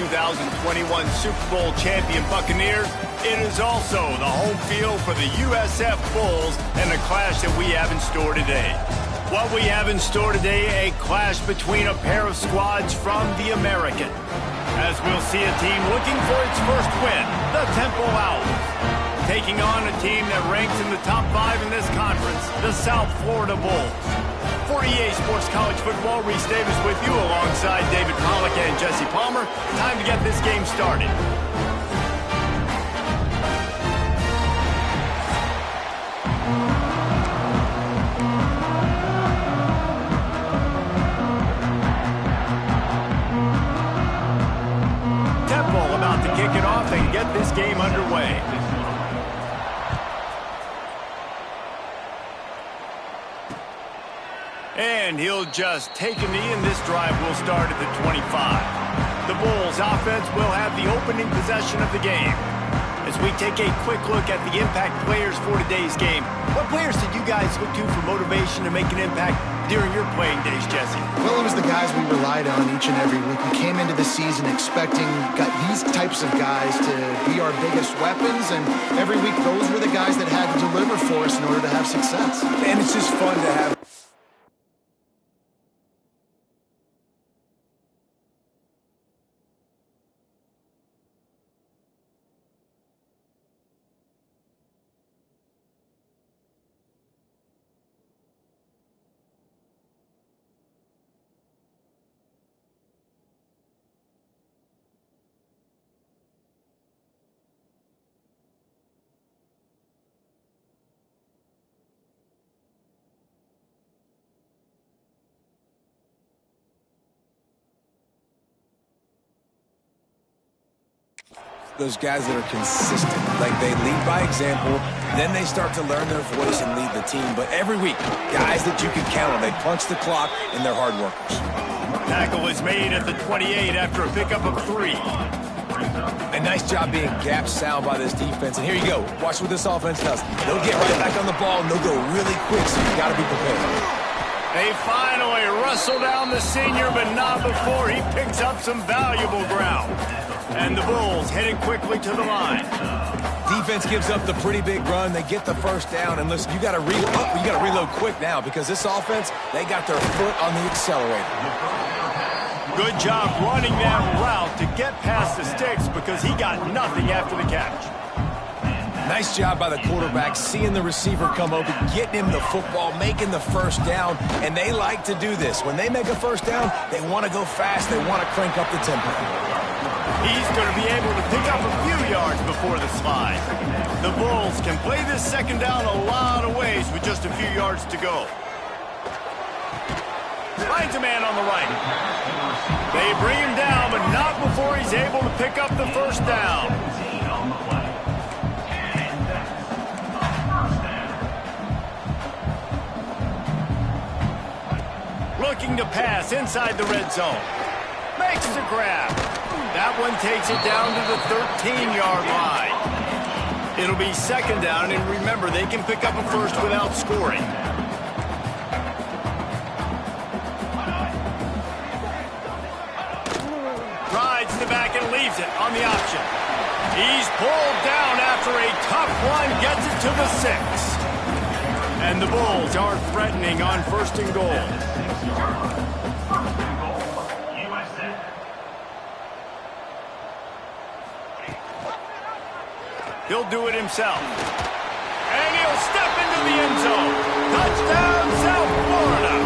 2021 Super Bowl champion Buccaneers, it is also the home field for the USF Bulls and a clash that we have in store today. What we have in store today, a clash between a pair of squads from the American. As we'll see a team looking for its first win, the Temple Owls, taking on a team that ranks in the top 5 in this conference, the South Florida Bulls. For EA Sports College Football, Reese Davis with you alongside David Pollack and Jesse Palmer. Time to get this game started. Temple about to kick it off and get this game underway. And he'll just take a knee, and this drive will start at the 25. The Bulls offense will have the opening possession of the game. As we take a quick look at the impact players for today's game, what players did you guys look to for motivation to make an impact during your playing days, Jesse? Well, it was the guys we relied on each and every week. We came into the season expecting these types of guys to be our biggest weapons, and every week those were the guys that had to deliver for us in order to have success. And it's just fun to have. Those guys that are consistent, like they lead by example, then they start to learn their voice and lead the team. But every week, guys that you can count on, they punch the clock and they're hard workers. Tackle is made at the 28 after a pickup of 3. A nice job being gap sound by this defense. And here you go. Watch what this offense does. They'll get right back on the ball, and they'll go really quick, so you got to be prepared. They finally wrestle down the senior, but not before he picks up some valuable ground. And the Bulls headed quickly to the line. Defense gives up the pretty big run. They get the first down. And listen, you got to reload quick now because this offense, they got their foot on the accelerator. Good job running that route to get past the sticks because he got nothing after the catch. Nice job by the quarterback, seeing the receiver come open, getting him the football, making the first down, and they like to do this. When they make a first down, they want to go fast. They want to crank up the tempo. He's going to be able to pick up a few yards before the slide. The Bulls can play this second down a lot of ways with just a few yards to go. Finds a man on the right. They bring him down, but not before he's able to pick up the first down. Looking to pass inside the red zone. Makes the grab. That one takes it down to the 13-yard line. It'll be second down, and remember, they can pick up a first without scoring. Rides in the back and leaves it on the option. He's pulled down after a tough run, gets it to the 6. And the Bulls are threatening on first and goal. He'll do it himself. And he'll step into the end zone. Touchdown, South Florida.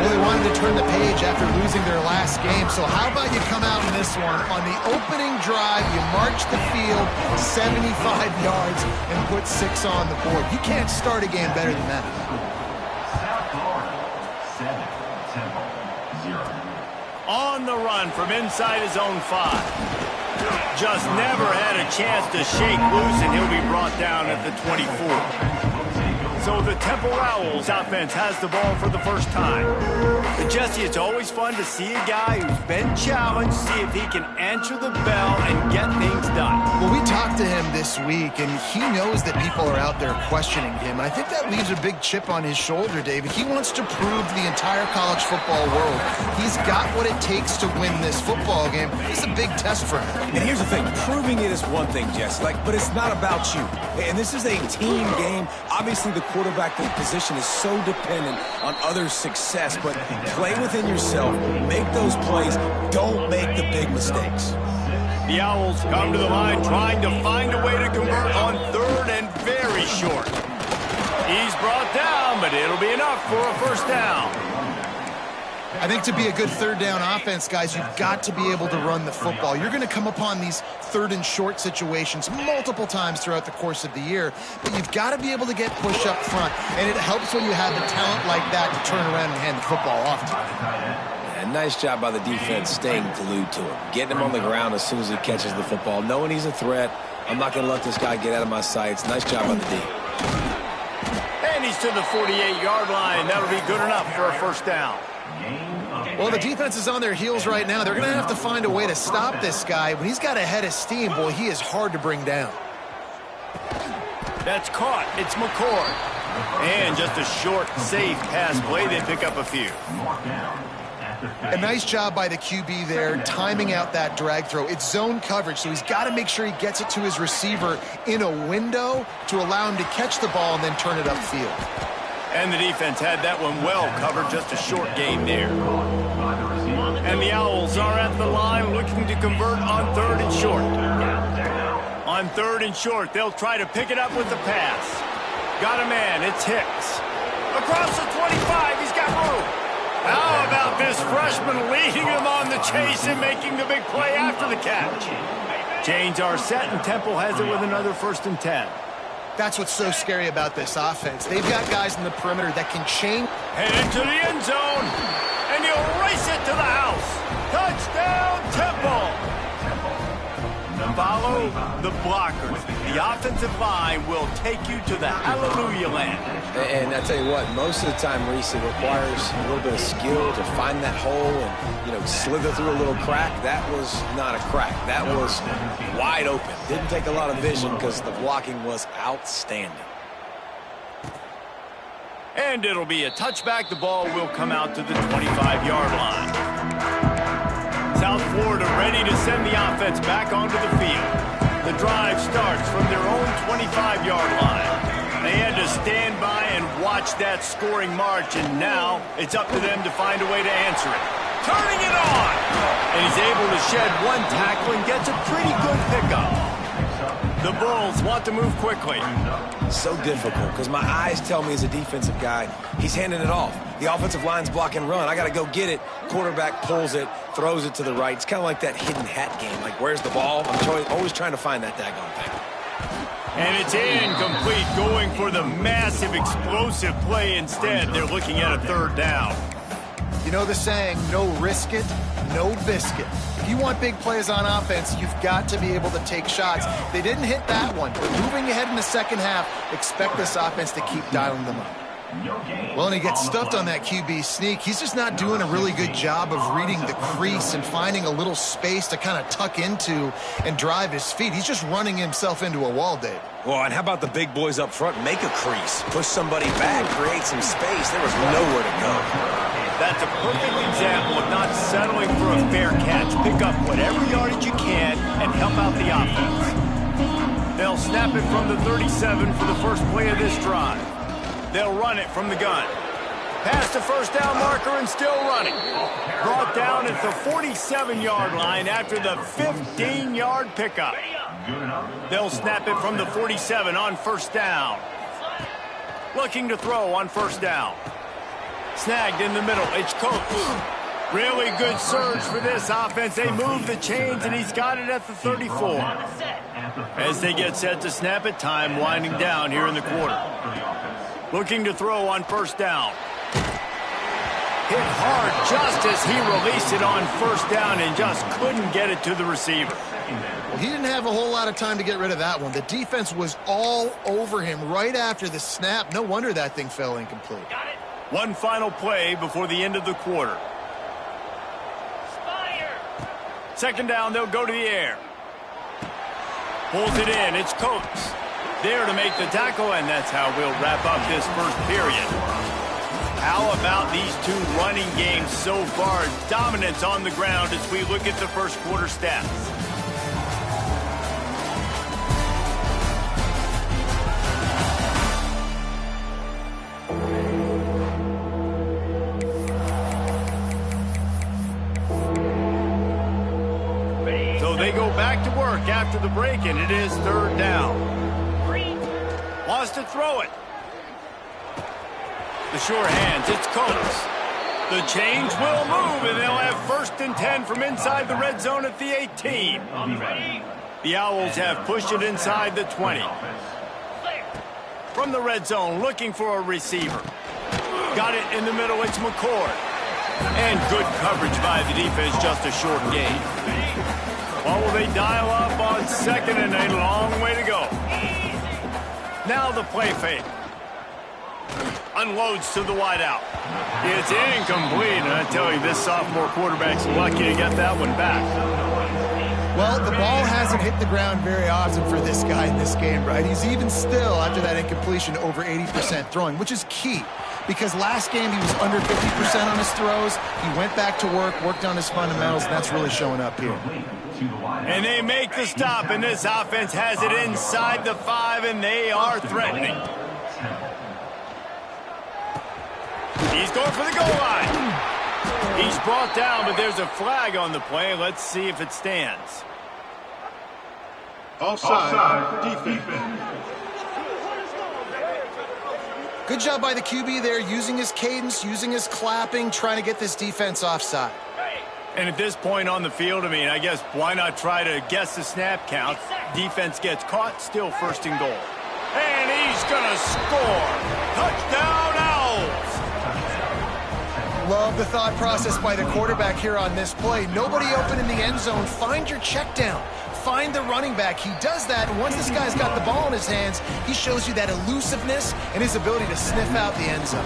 Well, they wanted to turn the page after losing their last game, so how about you come out in this one? On the opening drive, you march the field 75 yards and put 6 on the board. You can't start a game better than that. South Florida, 7, Temple, 0. On the run from inside his own 5. Just never had a chance to shake loose, and he'll be brought down at the 24. So the Temple Owls offense has the ball for the first time. But Jesse, it's always fun to see a guy who's been challenged, see if he can answer the bell and get things done. Well, we talked to him this week, and he knows that people are out there questioning him. I think that leaves a big chip on his shoulder, David. He wants to prove to the entire college football world he's got what it takes to win this football game. It's a big test for him. And here's the thing, proving it is one thing, Jesse, but it's not about you. And this is a team game. Obviously, the quarterback position is so dependent on others' success, but play within yourself, make those plays, don't make the big mistakes. The Owls come to the line trying to find a way to convert on third and very short. He's brought down, but it'll be enough for a first down. I think to be a good third down offense, guys, you've got to be able to run the football. You're going to come upon these third and short situations multiple times throughout the course of the year, but you've got to be able to get push up front, and it helps when you have the talent like that to turn around and hand the football off to him. Yeah, nice job by the defense staying glued to him, getting him on the ground as soon as he catches the football, knowing he's a threat. I'm not going to let this guy get out of my sights. Nice job by the D. And he's to the 48-yard line. That'll be good enough for a first down. Well, the defense is on their heels right now. They're going to have to find a way to stop this guy. When he's got a head of steam, boy, he is hard to bring down. That's caught. It's McCord. And just a short, safe pass play. They pick up a few. A nice job by the QB there, timing out that drag throw. It's zone coverage, so he's got to make sure he gets it to his receiver in a window to allow him to catch the ball and then turn it upfield. And the defense had that one well covered, just a short gain there. And the Owls are at the line looking to convert on third and short. On third and short, they'll try to pick it up with the pass. Got a man, it's Hicks. Across the 25, he's got room. How about this freshman leading him on the chase and making the big play after the catch? Chains are set, and Temple has it with another first and 10. That's what's so scary about this offense. They've got guys in the perimeter that can change. Headed to the end zone, and he'll race it to the house. Touchdown, Temple! Follow the blockers. The offensive line will take you to the hallelujah land. And I tell you what, most of the time, Reese, it requires a little bit of skill to find that hole and, slither through a little crack. That was not a crack. That was wide open. Didn't take a lot of vision because the blocking was outstanding. And it'll be a touchback. The ball will come out to the 25-yard line. South Florida ready to send the offense back onto the field. The drive starts from their own 25-yard line. They had to stand by and watch that scoring march, and now it's up to them to find a way to answer it. Turning it on! And he's able to shed one tackle and gets a pretty good pickup. The Bulls want to move quickly. So difficult because my eyes tell me as a defensive guy, he's handing it off. The offensive line's block and run. I got to go get it. Quarterback pulls it, throws it to the right. It's kind of like that hidden hat game. Like, where's the ball? I'm always trying to find that daggone thing. And it's incomplete, going for the massive, explosive play instead. They're looking at a third down. You know the saying, no risk it, no biscuit. If you want big plays on offense, you've got to be able to take shots. They didn't hit that one, but moving ahead in the second half, expect this offense to keep dialing them up. Well, and he gets stuffed on that QB sneak. He's just not doing a really good job of reading the crease and finding a little space to kind of tuck into and drive his feet. He's just running himself into a wall, Dave. Well, and how about the big boys up front? Make a crease, push somebody back, create some space. There was nowhere to go. That's a perfect example of not settling for a fair catch. Pick up whatever yardage you can and help out the offense. They'll snap it from the 37 for the first play of this drive. They'll run it from the gun. Past the first down marker and still running. Brought down at the 47-yard line after the 15-yard pickup. They'll snap it from the 47 on first down. Looking to throw on first down. Snagged in the middle. It's GHOGH. Really good surge for this offense. They move the chains, and he's got it at the 34. As they get set to snap it, time winding down here in the quarter. Looking to throw on first down. Hit hard just as he released it on first down and just couldn't get it to the receiver. Well, he didn't have a whole lot of time to get rid of that one. The defense was all over him right after the snap. No wonder that thing fell incomplete. One final play before the end of the quarter. Second down, they'll go to the air. Pulls it in, it's Coates. There to make the tackle, and that's how we'll wrap up this first period. How about these two running games so far? Dominance on the ground as we look at the first quarter stats. So they go back to work after the break, and it is third down. Wants to throw it. The sure hands, it's Coates. The change will move, and they'll have first and 10 from inside the red zone at the 18. The Owls have pushed it inside the 20. From the red zone, looking for a receiver. Got it in the middle, it's McCord. And good coverage by the defense, just a short gain. Well, will they dial up on second and a long way to go? Now the play fake. Unloads to the wideout. It's incomplete, and I tell you, this sophomore quarterback's lucky to get that one back. Well, the ball hasn't hit the ground very often for this guy in this game, right? He's even still, after that incompletion, over 80% throwing, which is key. Because last game he was under 50% on his throws. He went back to work, worked on his fundamentals, and that's really showing up here. And they make the stop, and this offense has it inside the 5, and they are threatening. He's going for the goal line. He's brought down, but there's a flag on the play. Let's see if it stands. Offside, defense. Good job by the QB there, using his cadence, using his clapping, trying to get this defense offside. And at this point on the field, I mean, I guess why not try to guess the snap count? Defense gets caught, still first and goal. And he's going to score. Touchdown, Owls. Love the thought process by the quarterback here on this play. Nobody open in the end zone. Find your check down. Find the running back. He does that, and once this guy's got the ball in his hands, he shows you that elusiveness and his ability to sniff out the end zone.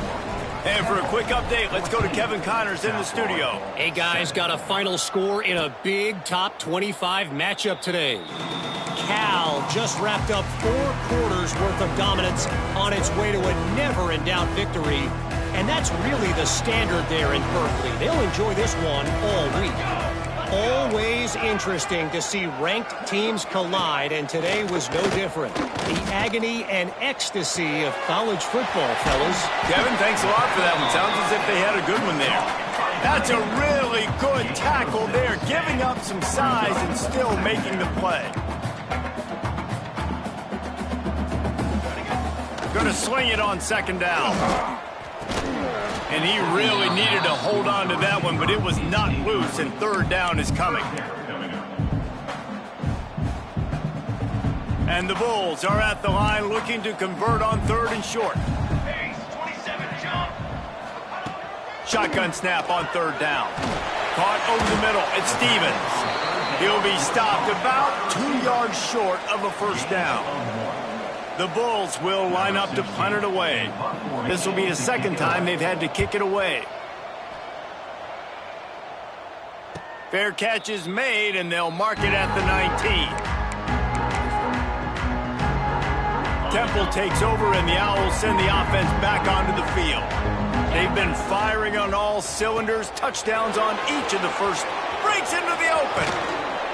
And for a quick update, let's go to Kevin Connors in the studio. Hey, guys, got a final score in a big top 25 matchup today. Cal just wrapped up 4 quarters worth of dominance on its way to a never-in-doubt victory. And that's really the standard there in Berkeley. They'll enjoy this one all week. Always interesting to see ranked teams collide, and today was no different. The agony and ecstasy of college football, fellas. Kevin, thanks a lot for that one. Sounds as if they had a good one there. That's a really good tackle there, giving up some size and still making the play. Going to sling it on second down. And he really needed to hold on to that one, but it was not loose, and third down is coming. And the Bulls are at the line looking to convert on third and short. Shotgun snap on third down. Caught over the middle. It's Stevens. He'll be stopped about 2 yards short of a first down. The Bulls will line up to punt it away. This will be the second time they've had to kick it away. Fair catch is made, and they'll mark it at the 19. Temple takes over, and the Owls send the offense back onto the field. They've been firing on all cylinders. Touchdowns on each of the first. Breaks into the open.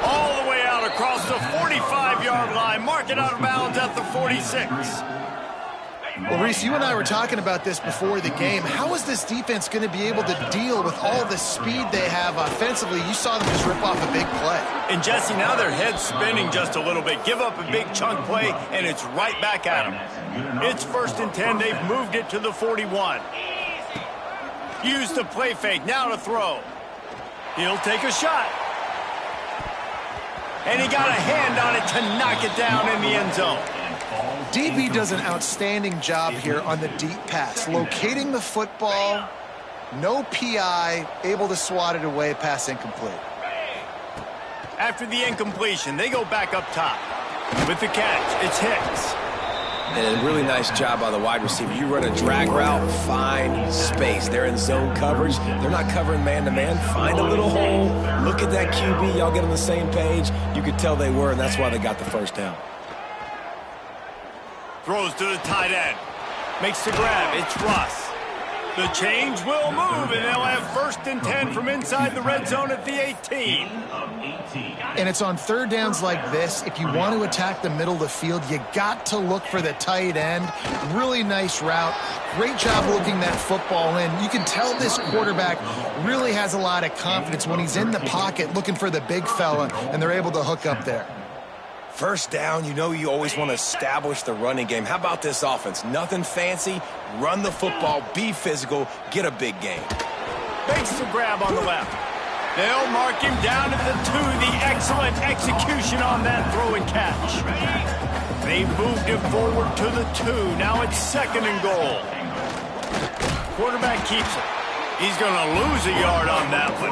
All the way out across the 45-yard line. Mark it out of bounds at the 46. Well, Reese, you and I were talking about this before the game. How is this defense going to be able to deal with all the speed they have offensively? You saw them just rip off a big play. And, Jesse, now their head's spinning just a little bit. Give up a big chunk play, and it's right back at them. It's first and 10. They've moved it to the 41. Use the play fake. Now to throw. He'll take a shot. And he got a hand on it to knock it down in the end zone. DB does an outstanding job here on the deep pass, locating the football No PI, able to swat it away, pass incomplete. After the incompletion, they go back up top. With the catch, it's Hicks. And a really nice job by the wide receiver. You run a drag route, find space. They're in zone coverage. They're not covering man-to-man. Find a little hole. Look at that QB. Y'all get on the same page. You could tell they were, and that's why they got the first down. Throws to the tight end. Makes the grab. It's Russ. The change will move, and they'll have 1st and 10 from inside the red zone at the 18. And it's on third downs like this. If you want to attack the middle of the field, you got to look for the tight end. Really nice route. Great job looking that football in. You can tell this quarterback really has a lot of confidence when he's in the pocket looking for the big fella, and they're able to hook up there. First down, you know you always want to establish the running game. How about this offense? Nothing fancy. Run the football, be physical, get a big game. Makes the grab on the left. They'll mark him down at the 2. The excellent execution on that throw and catch. They moved him forward to the 2. Now it's 2nd and goal. Quarterback keeps it. He's going to lose a yard on that one.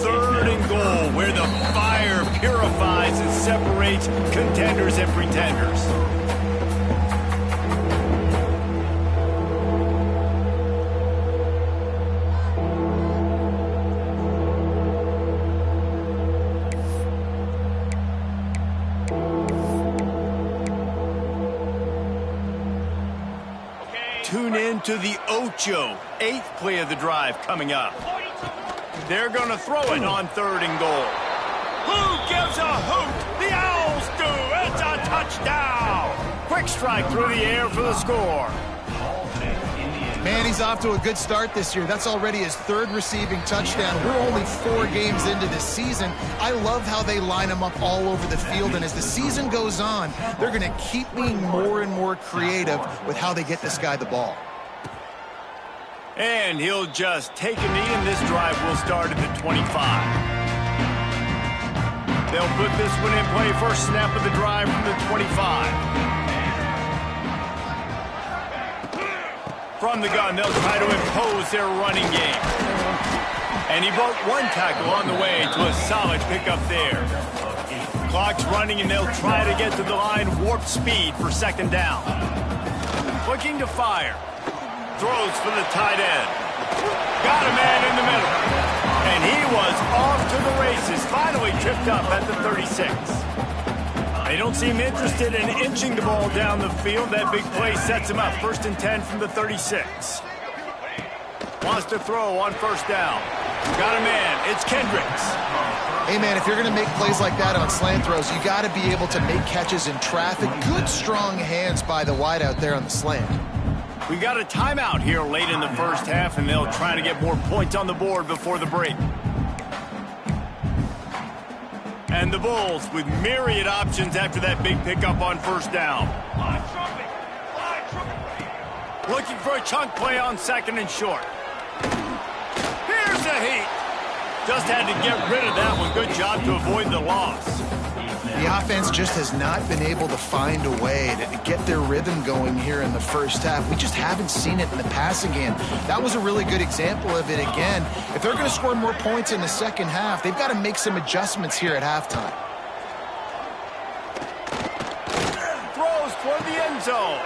3rd and goal, where the fire purifies and separates contenders and pretenders. Tune in to the Ocho, 8th play of the drive coming up. They're going to throw it on 3rd and goal. Who gives a hoot? The Owls do. It's a touchdown. Quick strike through the air for the score. Man, he's off to a good start this year. That's already his 3rd receiving touchdown. We're only 4 games into this season. I love how they line him up all over the field, and as the season goes on, they're going to keep being more and more creative with how they get this guy the ball. And he'll just take a knee, and this drive will start at the 25. They'll put this one in play. First snap of the drive from the 25. From the gun, they'll try to impose their running game. And he broke 1 tackle on the way to a solid pickup there. Clock's running, and they'll try to get to the line warp speed for 2nd down. Looking to fire. Throws for the tight end. Got a man in the middle. And he was off to the races. Finally tripped up at the 36. They don't seem interested in inching the ball down the field. That big play sets him up. 1st and 10 from the 36. Wants to throw on 1st down. Got a man. It's Kendricks. Hey, man, if you're going to make plays like that on slant throws, you got to be able to make catches in traffic. Good, strong hands by the wide out there on the slant. We got a timeout here late in the 1st half, and they'll try to get more points on the board before the break. And the Bulls with myriad options after that big pickup on 1st down. Looking for a chunk play on 2nd and short. Here's the heat. Just had to get rid of that one. Good job to avoid the loss. The offense just has not been able to find a way to get their rhythm going here in the 1st half. We just haven't seen it in the passing game. That was a really good example of it again. If they're going to score more points in the 2nd half, they've got to make some adjustments here at halftime. Throws toward the end zone.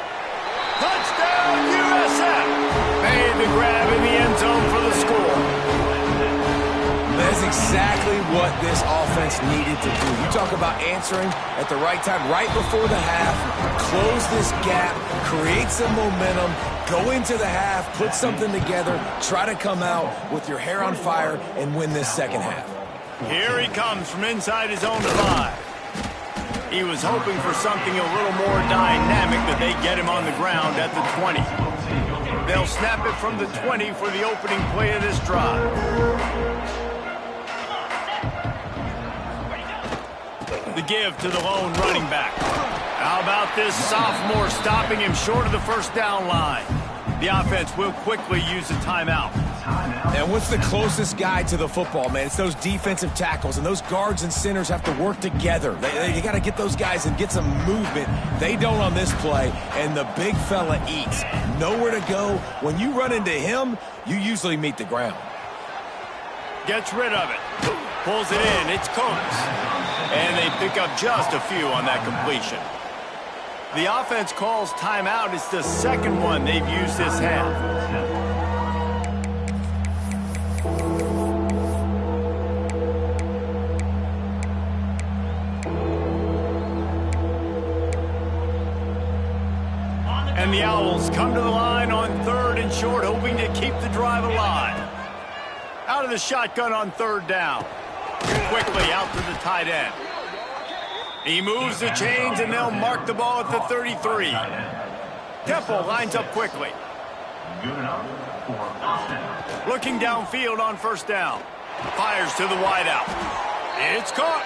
Touchdown, USF. Made the grab in the end zone for the score. That's exactly what this offense needed to do. You talk about answering at the right time, right before the half, close this gap, create some momentum, go into the half, put something together, try to come out with your hair on fire and win this 2nd half. Here he comes from inside his own 5. He was hoping for something a little more dynamic, but they get him on the ground at the 20. They'll snap it from the 20 for the opening play of this drive. The give to the lone running back. How about this sophomore stopping him short of the 1st down line? The offense will quickly use a timeout. And what's the closest guy to the football, man? It's those defensive tackles, and those guards and centers have to work together. They got to get those guys and get some movement. They don't on this play, and the big fella eats. Nowhere to go. When you run into him, you usually meet the ground. Gets rid of it. Pulls it in. It's Coates. And they pick up just a few on that completion. The offense calls timeout. It's the second one they've used this half. And the Owls come to the line on 3rd and short, hoping to keep the drive alive. Out of the shotgun on 3rd down. Quickly out to the tight end. He moves the chains, and they'll mark the ball at the 33. Temple lines up quickly. Looking downfield on 1st down. Fires to the wideout. It's caught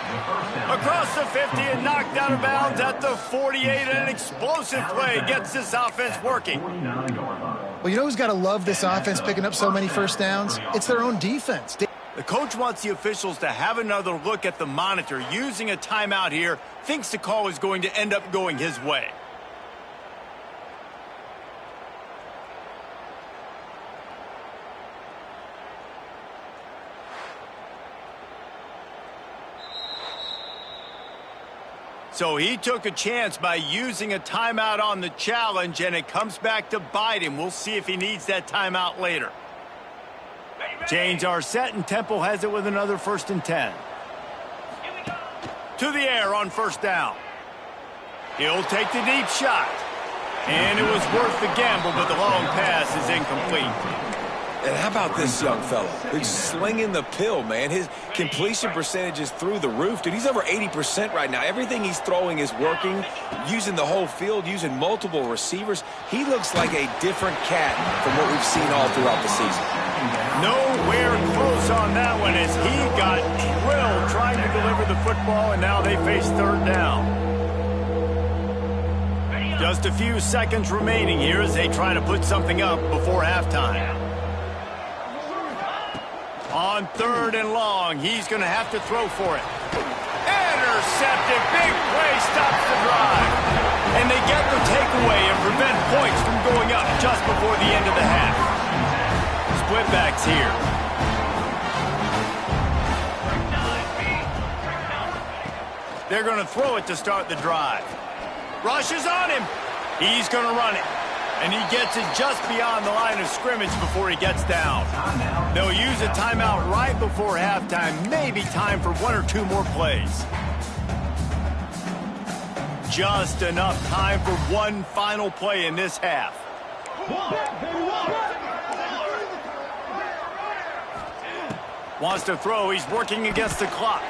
across the 50 and knocked out of bounds at the 48. An explosive play gets this offense working. Well, you know who's got to love this offense picking up so many first downs? It's their own defense. The coach wants the officials to have another look at the monitor. Using a timeout here, thinks the call is going to end up going his way. So he took a chance by using a timeout on the challenge, and it comes back to bite him. We'll see if he needs that timeout later. Chains are set, and Temple has it with another 1st and 10. To the air on 1st down. He'll take the deep shot. And it was worth the gamble, but the long pass is incomplete. And how about this young fella? He's slinging the pill, man. His completion percentage is through the roof. Dude, he's over 80% right now. Everything he's throwing is working, using the whole field, using multiple receivers. He looks like a different cat from what we've seen all throughout the season. Nowhere close on that one as he got drilled trying to deliver the football, and now they face 3rd down. Just a few seconds remaining here as they try to put something up before halftime. On 3rd and long, he's going to have to throw for it. Intercepted. Big play stops the drive. And they get the takeaway and prevent points from going up just before the end of the half. Split backs here. They're going to throw it to start the drive. Rush is on him. He's going to run it. And he gets it just beyond the line of scrimmage before he gets down. They'll use a timeout right before halftime. Maybe time for 1 or 2 more plays. Just enough time for one final play in this half. Wants to throw. He's working against the clock.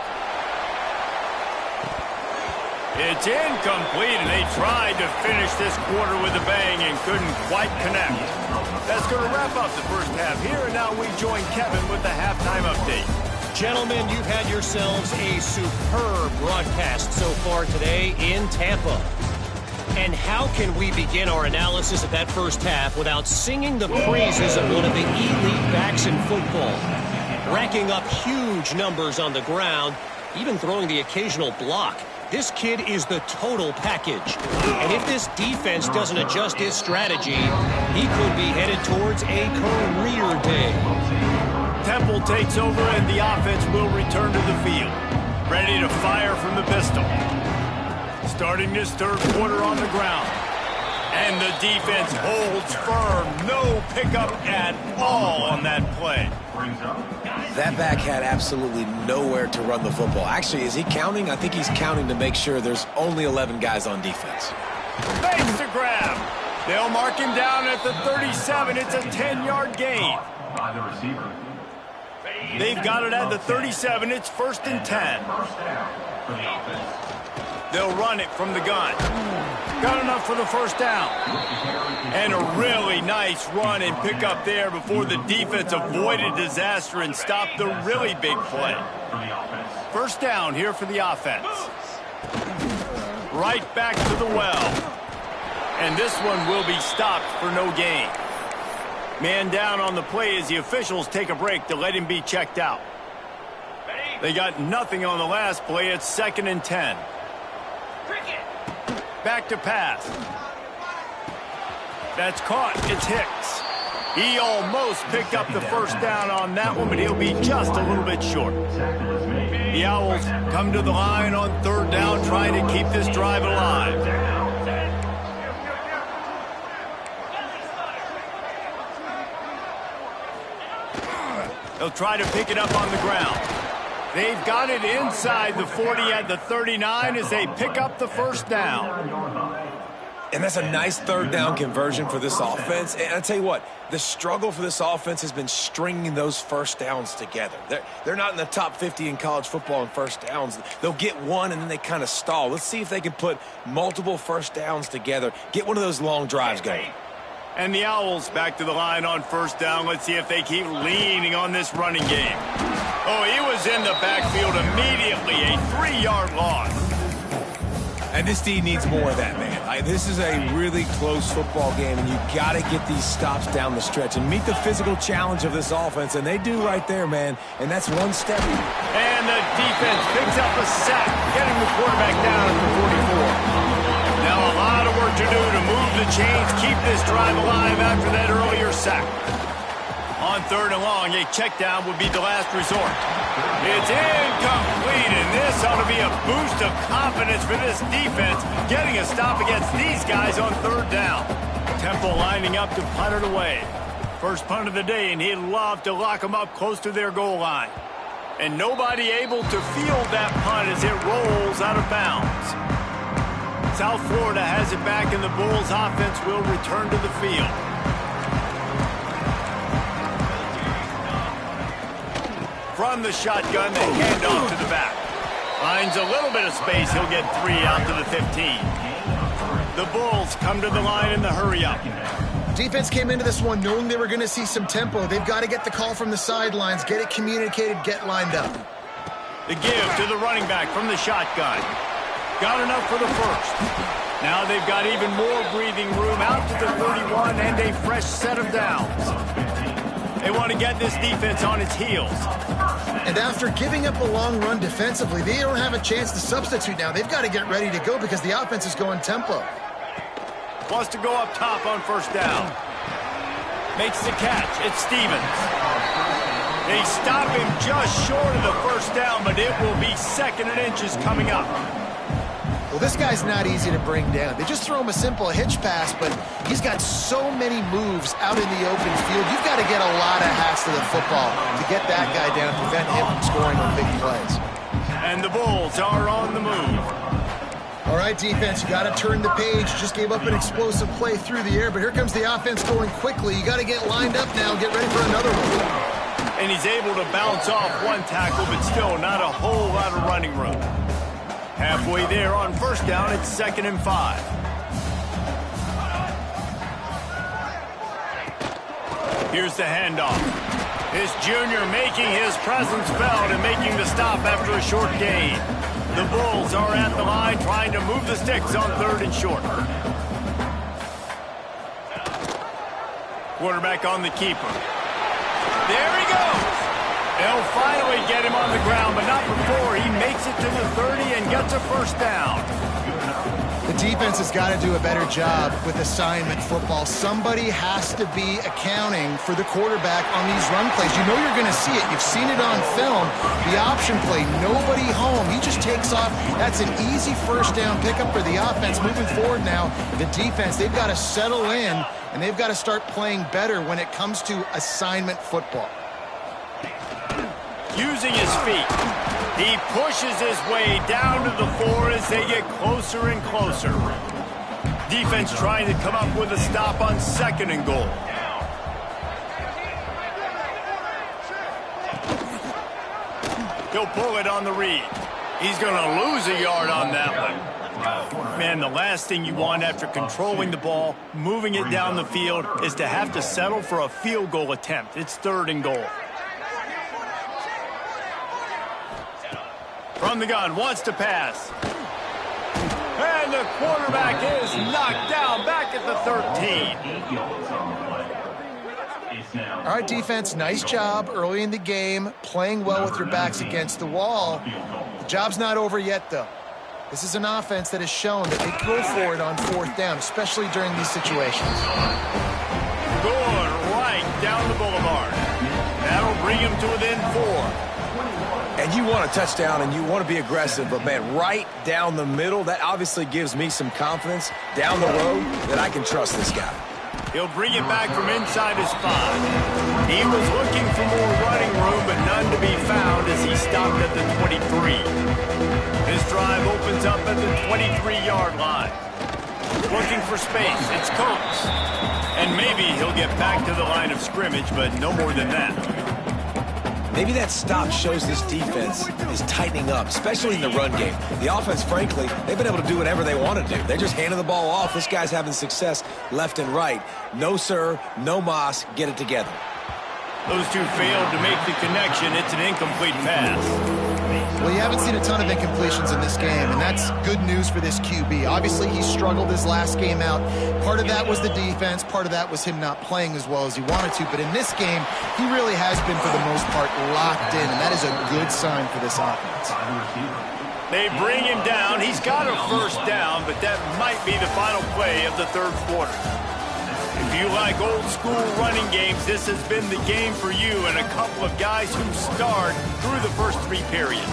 It's incomplete, and they tried to finish this quarter with a bang and couldn't quite connect. That's going to wrap up the first half here, and now we join Kevin with the halftime update. Gentlemen, you've had yourselves a superb broadcast so far today in Tampa. And how can we begin our analysis of that first half without singing the praises of one of the elite backs in football? Racking up huge numbers on the ground, even throwing the occasional block. This kid is the total package. And if this defense doesn't adjust its strategy, he could be headed towards a career day. Temple takes over, and the offense will return to the field. Ready to fire from the pistol. Starting this third quarter on the ground. And the defense holds firm. No pickup at all on that play. That back had absolutely nowhere to run the football. Actually, is he counting? I think he's counting to make sure there's only 11 guys on defense. Fakes the grab. They'll mark him down at the 37. It's a 10-yard gain. They've got it at the 37. It's 1st and 10. They'll run it from the gun. Got enough for the first down. And a really nice run and pick up there before the defense avoided disaster and stopped the really big play. First down here for the offense. Right back to the well. And this one will be stopped for no gain. Man down on the play as the officials take a break to let him be checked out. They got nothing on the last play. It's 2nd and 10. Back to pass. That's caught. It's Hicks. He almost picked up the first down on that one, but he'll be just a little bit short. The Owls come to the line on 3rd down, trying to keep this drive alive. They'll try to pick it up on the ground. They've got it inside the 40 at the 39 as they pick up the first down. And that's a nice 3rd down conversion for this offense. And I tell you what, the struggle for this offense has been stringing those first downs together. They're not in the top 50 in college football in first downs. They'll get one and then they kind of stall. Let's see if they can put multiple first downs together, get one of those long drives going. And the Owls back to the line on 1st down. Let's see if they keep leaning on this running game. Oh, he was in the backfield immediately. A 3-yard loss. And this team needs more of that, man. This is a really close football game, and you got to get these stops down the stretch and meet the physical challenge of this offense, and they do right there, man. And that's one step. And the defense picks up a sack, getting the quarterback down at the 44. Now a lot of work to do to move the chains, keep this drive alive after that earlier sack. On 3rd and long, a check down would be the last resort. It's incomplete, and this ought to be a boost of confidence for this defense, getting a stop against these guys on 3rd down. Temple lining up to punt it away. First punt of the day, and he'd love to lock them up close to their goal line. And nobody able to field that punt as it rolls out of bounds. South Florida has it back, and the Bulls offense will return to the field. From the shotgun, the handoff to the back. Finds a little bit of space. He'll get 3 out to the 15. The Bulls come to the line in the hurry-up. Defense came into this one knowing they were going to see some tempo. They've got to get the call from the sidelines, get it communicated, get lined up. The give to the running back from the shotgun. Got enough for the first. Now they've got even more breathing room out to the 31 and a fresh set of downs. They want to get this defense on its heels. And after giving up a long run defensively, they don't have a chance to substitute now. They've got to get ready to go because the offense is going tempo. Wants to go up top on 1st down. Makes the catch. It's Stevens. They stop him just short of the 1st down, but it will be 2nd and inches coming up. Well, this guy's not easy to bring down. They just throw him a simple hitch pass, but he's got so many moves out in the open field. You've got to get a lot of hats to the football to get that guy down, prevent him from scoring on big plays. And the Bulls are on the move. All right, defense, you got to turn the page. Just gave up an explosive play through the air, but here comes the offense going quickly. You got to get lined up now, get ready for another one. And he's able to bounce off one tackle, but still not a whole lot of running room. Halfway there on 1st down, it's 2nd and 5. Here's the handoff. This junior making his presence felt and making the stop after a short gain. The Bulls are at the line trying to move the sticks on 3rd and short. Quarterback on the keeper. There he goes. They'll finally get him on the ground, but not before he makes it to the 30 and gets a 1st down. The defense has got to do a better job with assignment football. Somebody has to be accounting for the quarterback on these run plays. You know you're going to see it. You've seen it on film. The option play, nobody home. He just takes off. That's an easy 1st down pickup for the offense. Moving forward now, the defense, they've got to settle in, and they've got to start playing better when it comes to assignment football. Using his feet, he pushes his way down to the 4 as they get closer and closer. Defense trying to come up with a stop on 2nd and goal. He'll pull it on the read. He's going to lose a yard on that one. Man, the last thing you want after controlling the ball, moving it down the field, is to have to settle for a field goal attempt. It's 3rd and goal. From the gun, wants to pass. And the quarterback is knocked down back at the 13. All right, defense, nice job early in the game, playing well with your backs against the wall. The job's not over yet, though. This is an offense that has shown that they can go for it on fourth down, especially during these situations. Going right down the boulevard. That'll bring him to within 4. And you want a touchdown and you want to be aggressive, but, man, right down the middle, that obviously gives me some confidence down the road that I can trust this guy. He'll bring it back from inside his 5. He was looking for more running room, but none to be found as he stopped at the 23. This drive opens up at the 23-yard line. Looking for space. It's Coates. And maybe he'll get back to the line of scrimmage, but no more than that. Maybe that stop shows this defense is tightening up, especially in the run game. The offense, frankly, they've been able to do whatever they want to do. They're just handing the ball off. This guy's having success left and right. No, sir, no Moss, get it together. Those two failed to make the connection. It's an incomplete pass. Well, you haven't seen a ton of incompletions in this game, and that's good news for this QB. Obviously, he struggled his last game out. Part of that was the defense. Part of that was him not playing as well as he wanted to. But in this game, he really has been, for the most part, locked in, and that is a good sign for this offense. They bring him down. He's got a first down, but that might be the final play of the third quarter. If you like old-school running games, this has been the game for you and a couple of guys who starred through the first 3 periods.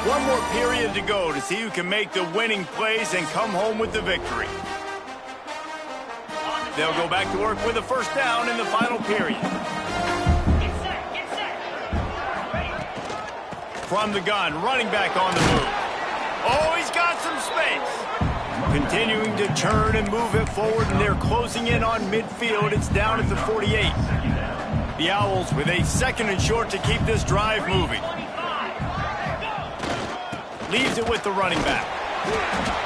One more period to go to see who can make the winning plays and come home with the victory. They'll go back to work with a first down in the final period. From the gun, running back on the move. Oh, he's got some space. Continuing to turn and move it forward, and they're closing in on midfield. It's down at the 48. The Owls with a 2nd and short to keep this drive moving. Leaves it with the running back.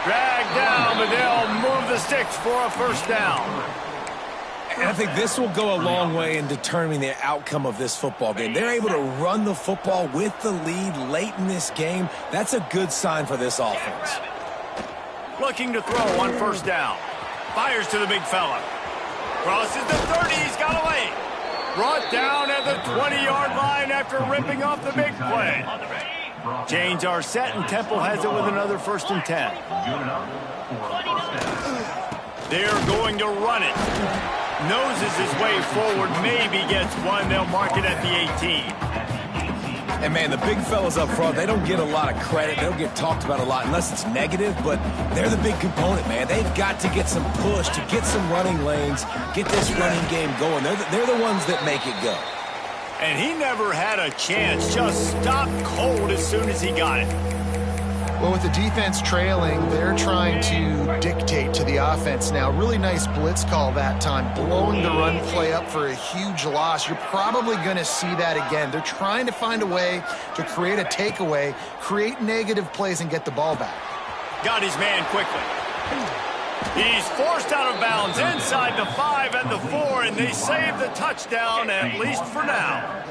Dragged down, but they'll move the sticks for a first down. And I think this will go a long way in determining the outcome of this football game. They're able to run the football with the lead late in this game. That's a good sign for this offense. Looking to throw on first down. Fires to the big fella. Crosses the 30. He's got away. Brought down at the 20-yard line after ripping off the big play. Chains are set, and Temple has it with another 1st and 10. They're going to run it. Noses his way forward, maybe gets one. They'll mark it at the 18. And, man, the big fellas up front, they don't get a lot of credit. They don't get talked about a lot unless it's negative, but they're the big component, man. They've got to get some push, to get some running lanes, get this running game going. They're the ones that make it go. And he never had a chance. Just stopped cold as soon as he got it. Well, with the defense trailing, they're trying to dictate to the offense now. Really nice blitz call that time, blowing the run play up for a huge loss. You're probably going to see that again. They're trying to find a way to create a takeaway, create negative plays, and get the ball back. Got his man quickly. He's forced out of bounds inside the 5 and the 4, and they save the touchdown, at least for now.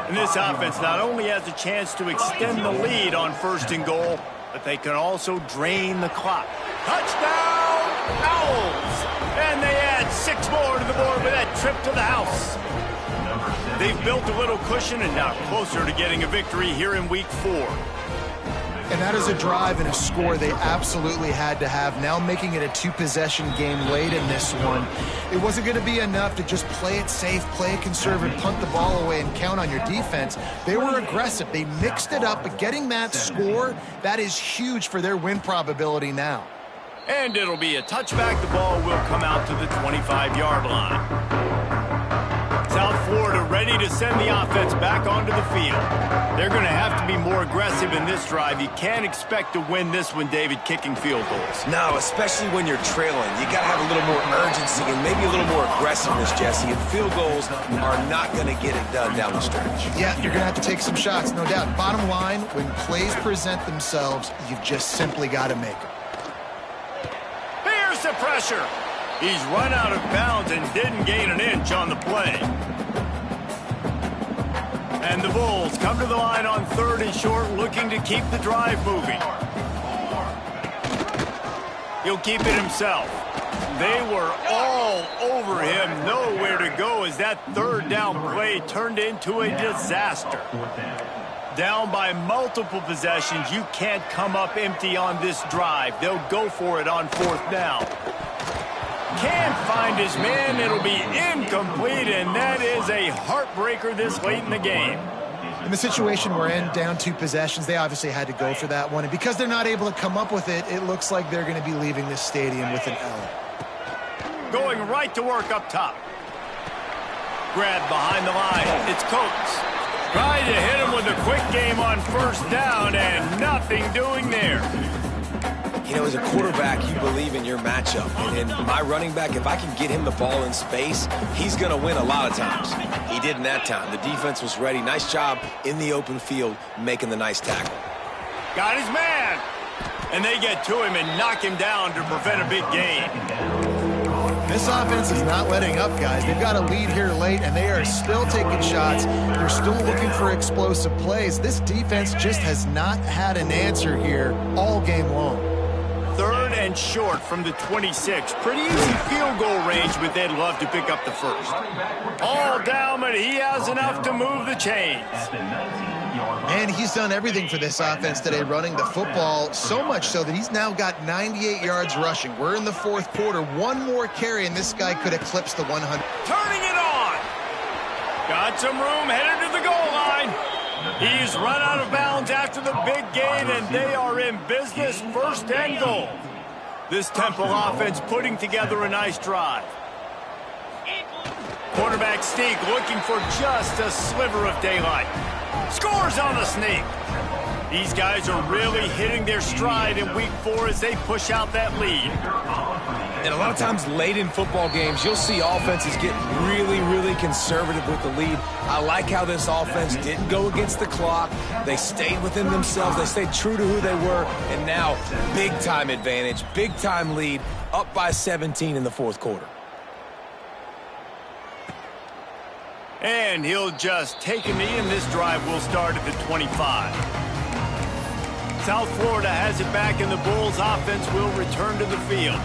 And this offense not only has a chance to extend the lead on 1st and goal, but they can also drain the clock. Touchdown, Owls! And they add 6 more to the board with that trip to the house. They've built a little cushion and now closer to getting a victory here in Week 4. And that is a drive and a score they absolutely had to have. Now making it a 2-possession game late in this one. It wasn't going to be enough to just play it safe, play it conservative, punt the ball away, and count on your defense. They were aggressive. They mixed it up, but getting that score, that is huge for their win probability now. And it'll be a touchback. The ball will come out to the 25-yard line. South Florida ready to send the offense back onto the field. They're going to have to be more aggressive in this drive. You can't expect to win this one, David, kicking field goals. No, especially when you're trailing. You got to have a little more urgency and maybe a little more aggressiveness, Jesse. And field goals are not going to get it done down the stretch. Yeah, you're going to have to take some shots, no doubt. Bottom line, when plays present themselves, you've just simply got to make them. Here's the pressure. He's run out of bounds and didn't gain an inch on the play. And the Bulls come to the line on 3rd and short, looking to keep the drive moving. He'll keep it himself. They were all over him, nowhere to go as that third down play turned into a disaster. Down by multiple possessions, you can't come up empty on this drive. They'll go for it on fourth down. Can't find his man. It'll be incomplete, and that is a heartbreaker this late in the game. In the situation we're in, down 2 possessions, they obviously had to go for that one. And because they're not able to come up with it, it looks like they're going to be leaving this stadium with an L. Going right to work up top. Grab behind the line. It's Coates. Trying to hit him with a quick game on first down, and nothing doing there. You know, as a quarterback, you believe in your matchup. And my running back, if I can get him the ball in space, he's going to win a lot of times. He didn't that time. The defense was ready. Nice job in the open field making the nice tackle. Got his man. And they get to him and knock him down to prevent a big gain. This offense is not letting up, guys. They've got a lead here late, and they are still taking shots. They're still looking for explosive plays. This defense just has not had an answer here all game long. 3rd and short from the 26. Pretty easy field goal range, but they'd love to pick up the first. All down, but he has enough to move the chains. And he's done everything for this offense today, running the football, so much so that he's now got 98 yards rushing. We're in the 4th quarter. One more carry, and this guy could eclipse the 100. Turning it on. Got some room, headed to the goal line. He's run out of bounds after the big gain, and they are in business, 1st and goal. This Temple offense putting together a nice drive. Quarterback Steak looking for just a sliver of daylight. Scores on the sneak. These guys are really hitting their stride in week 4 as they push out that lead. And a lot of times late in football games, you'll see offenses get really, really conservative with the lead. I like how this offense didn't go against the clock. They stayed within themselves. They stayed true to who they were. And now, big-time advantage, big-time lead, up by 17 in the 4th quarter. And he'll just take a knee, and this drive will start at the 25. South Florida has it back, and the Bulls offense will return to the field.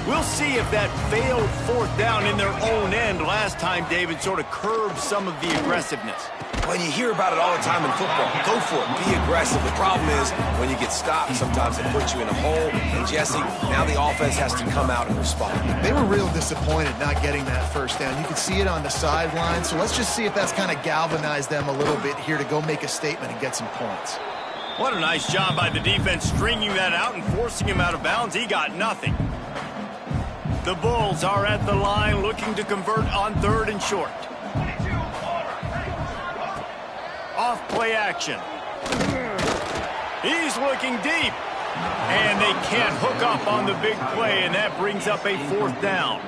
We'll see if that failed 4th down in their own end last time, David, sort of curbed some of the aggressiveness. Well, you hear about it all the time in football. Go for it. Be aggressive. The problem is when you get stopped, sometimes it puts you in a hole. And, Jesse, now the offense has to come out and respond. They were real disappointed not getting that 1st down. You could see it on the sideline. So let's just see if that's kind of galvanized them a little bit here to go make a statement and get some points. What a nice job by the defense stringing that out and forcing him out of bounds. He got nothing. The Bulls are at the line looking to convert on 3rd and short. Off play action. He's looking deep. And they can't hook up on the big play, and that brings up a 4th down.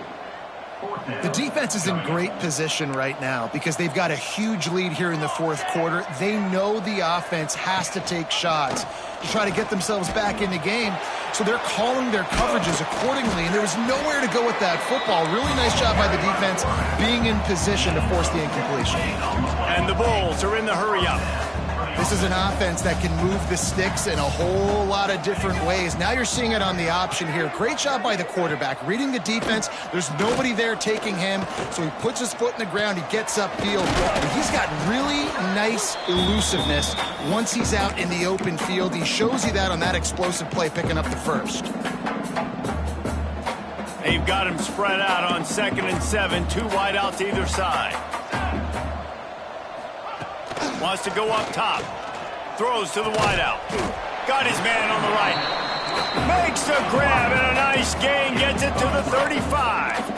The defense is in great position right now because they've got a huge lead here in the 4th quarter. They know the offense has to take shots to try to get themselves back in the game. So they're calling their coverages accordingly, and there was nowhere to go with that football. Really nice job by the defense being in position to force the incompletion. And the Bulls are in the hurry-up. This is an offense that can move the sticks in a whole lot of different ways. Now you're seeing it on the option here. Great job by the quarterback. Reading the defense, there's nobody there taking him, so he puts his foot in the ground, he gets upfield. And he's got really nice elusiveness once he's out in the open field. He shows you that on that explosive play, picking up the 1st. They've got him spread out on 2nd and 7, 2 wideouts either side. Wants to go up top. Throws to the wideout. Got his man on the right. Makes the grab and a nice gain. Gets it to the 35.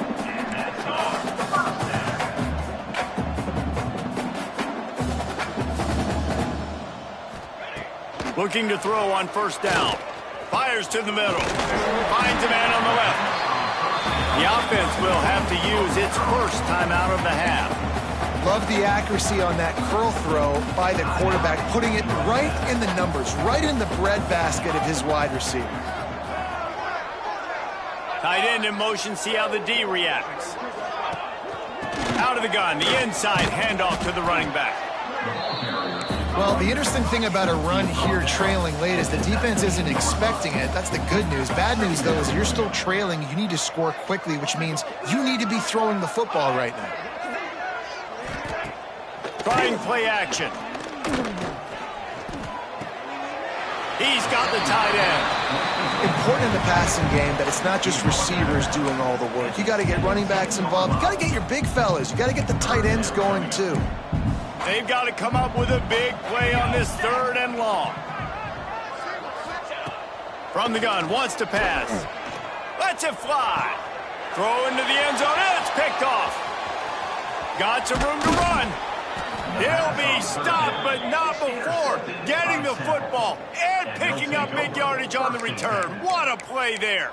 Looking to throw on 1st down. Fires to the middle. Finds a man on the left. The offense will have to use its 1st timeout of the half. Love the accuracy on that curl throw by the quarterback, putting it right in the numbers, right in the breadbasket of his wide receiver. Tight end in motion, see how the D reacts. Out of the gun, the inside handoff to the running back. Well, the interesting thing about a run here trailing late is the defense isn't expecting it. That's the good news. Bad news, though, is you're still trailing. You need to score quickly, which means you need to be throwing the football right now. Trying play action. He's got the tight end. Important in the passing game that it's not just receivers doing all the work. You got to get running backs involved. You got to get your big fellas. You got to get the tight ends going, too. They've got to come up with a big play on this 3rd and long. From the gun, wants to pass. Lets it fly. Throw into the end zone, and it's picked off. Got some room to run. He'll be stopped, but not before getting the football and picking up mid-yardage on the return. What a play there.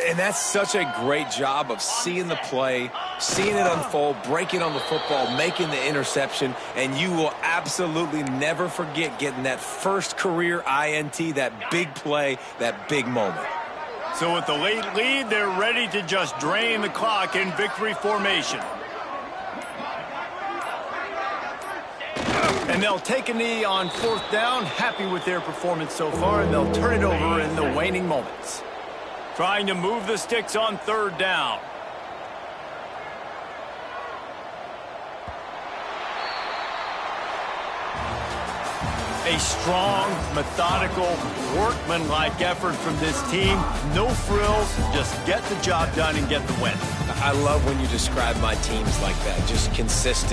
And that's such a great job of seeing the play, seeing it unfold, breaking on the football, making the interception, and you will absolutely never forget getting that first career INT, that big play, that big moment. So with the late lead, they're ready to just drain the clock in victory formation. And they'll take a knee on 4th down, happy with their performance so far, and they'll turn it over in the waning moments. Trying to move the sticks on 3rd down. A strong, methodical, workmanlike effort from this team. No frills, just get the job done and get the win. I love when you describe my teams like that, just consistent.